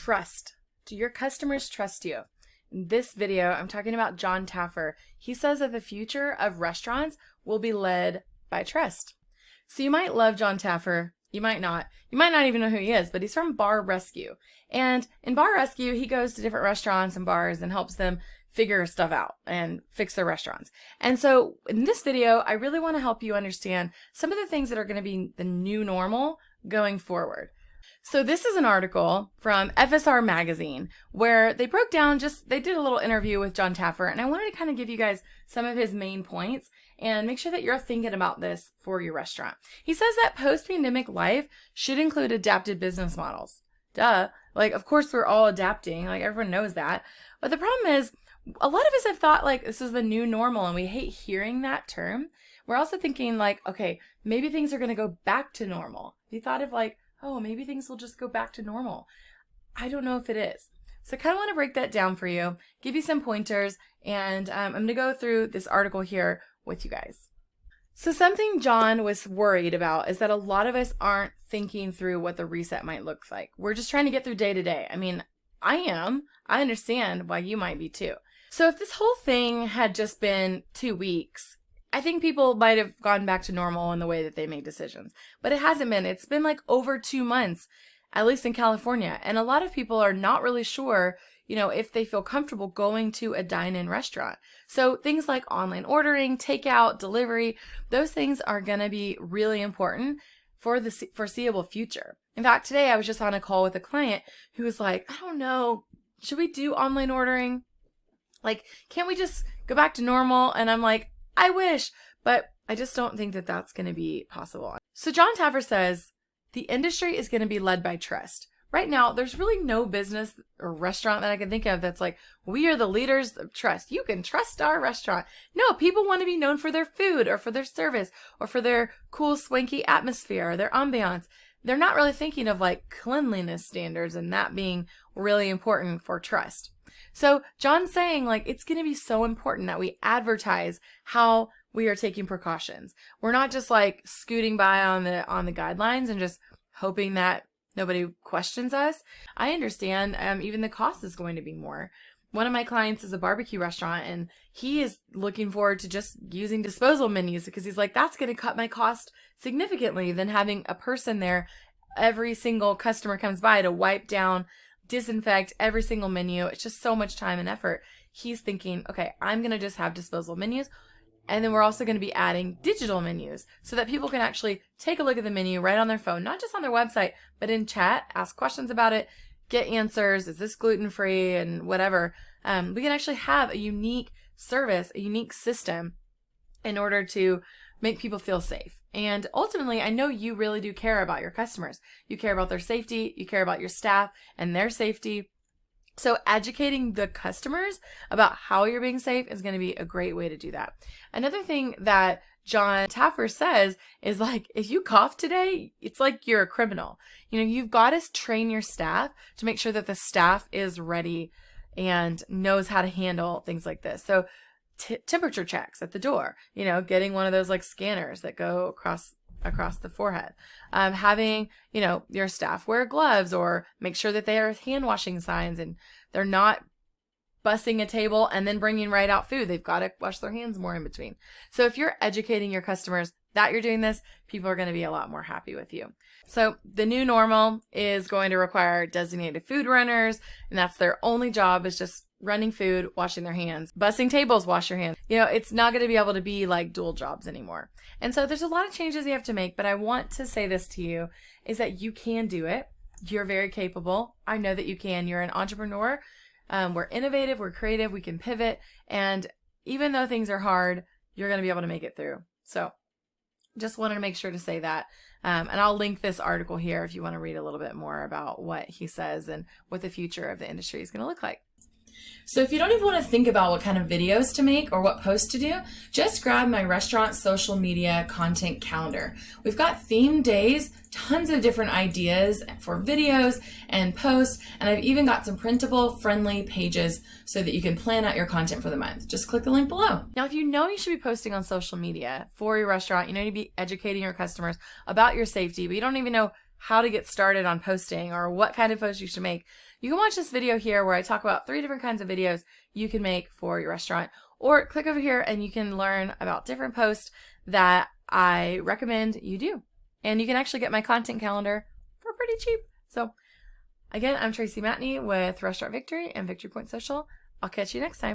trust. Do your customers trust you? In this video, I'm talking about Jon Taffer. He says that the future of restaurants will be led by trust. So you might love Jon Taffer. You might not. You might not even know who he is, but he's from Bar Rescue. And in Bar Rescue, he goes to different restaurants and bars and helps them figure stuff out and fix their restaurants. And so in this video, I really want to help you understand some of the things that are going to be the new normal going forward. So this is an article from FSR magazine where they broke down they did a little interview with Jon Taffer, and I wanted to kind of give you guys some of his main points and make sure that you're thinking about this for your restaurant. He says that post-pandemic life should include adapted business models. Duh. Like, of course we're all adapting. Like, everyone knows that. But the problem is, a lot of us have thought like this is the new normal, and we hate hearing that term. We're also thinking like, okay, maybe things are going to go back to normal. Have you thought of like, oh, maybe things will just go back to normal? I don't know if it is. So I kind of want to break that down for you, give you some pointers, and I'm going to go through this article here with you guys. So something Jon was worried about is that a lot of us aren't thinking through what the reset might look like. We're just trying to get through day to day. I mean, I am. I understand why you might be too. So if this whole thing had just been 2 weeks, I think people might have gone back to normal in the way that they make decisions. But it hasn't been. It's been like over 2 months, at least in California. And a lot of people are not really sure, if they feel comfortable going to a dine-in restaurant. So things like online ordering, takeout, delivery, those things are going to be really important for the foreseeable future. In fact, today I was just on a call with a client who was like, I don't know, should we do online ordering? Like, can't we just go back to normal? And I'm like, I wish, but I just don't think that that's going to be possible. So Jon Taffer says the industry is going to be led by trust. Right now, there's really no business or restaurant that I can think of that's like, we are the leaders of trust. You can trust our restaurant. No, people want to be known for their food or for their service or for their cool, swanky atmosphere or their ambiance. They're not really thinking of like cleanliness standards and that being really important for trust. So Jon's saying like it's going to be so important that we advertise how we are taking precautions. We're not just like scooting by on the guidelines and just hoping that nobody questions us. I understand even the cost is going to be more. One of my clients is a barbecue restaurant, and he is looking forward to just using disposal menus because he's like, that's going to cut my cost significantly than having a person there every single customer comes by to wipe down, disinfect every single menu. It's just so much time and effort. He's thinking, okay, I'm going to just have disposal menus. And then we're also going to be adding digital menus so that people can actually take a look at the menu right on their phone, not just on their website, but in chat, ask questions about it, get answers. Is this gluten-free and whatever? We can actually have a unique service, a unique system in order to make people feel safe. And ultimately, I know you really do care about your customers. You care about their safety. You care about your staff and their safety. So educating the customers about how you're being safe is going to be a great way to do that. Another thing that Jon Taffer says is like, if you cough today, it's like you're a criminal. You've got to train your staff to make sure that the staff is ready and knows how to handle things like this. So temperature checks at the door, getting one of those like scanners that go across the forehead, having, your staff wear gloves or make sure that they are hand washing signs and they're not bussing a table and then bringing right out food. They've got to wash their hands more in between. So if you're educating your customers that you're doing this, people are going to be a lot more happy with you. So the new normal is going to require designated food runners, and that's their only job is just running food, washing their hands, bussing tables, wash your hands. It's not going to be able to be like dual jobs anymore. And so there's a lot of changes you have to make, but I want to say this to you is that you can do it. You're very capable. I know that you can. You're an entrepreneur. We're innovative. We're creative. We can pivot. And even though things are hard, you're going to be able to make it through. So just wanted to make sure to say that. And I'll link this article here if you want to read a little bit more about what he says and what the future of the industry is going to look like. So if you don't even want to think about what kind of videos to make or what posts to do, just grab my restaurant social media content calendar. We've got themed days, tons of different ideas for videos and posts, and I've even got some printable, friendly pages so that you can plan out your content for the month. Just click the link below. Now, if you know you should be posting on social media for your restaurant, you know you need to be educating your customers about your safety, but you don't even know how to get started on posting or what kind of post you should make, you can watch this video here where I talk about 3 different kinds of videos you can make for your restaurant. Or click over here and you can learn about different posts that I recommend you do. And you can actually get my content calendar for pretty cheap. So again, I'm Tracey Matney with Restaurant Victory and Victory Point Social. I'll catch you next time.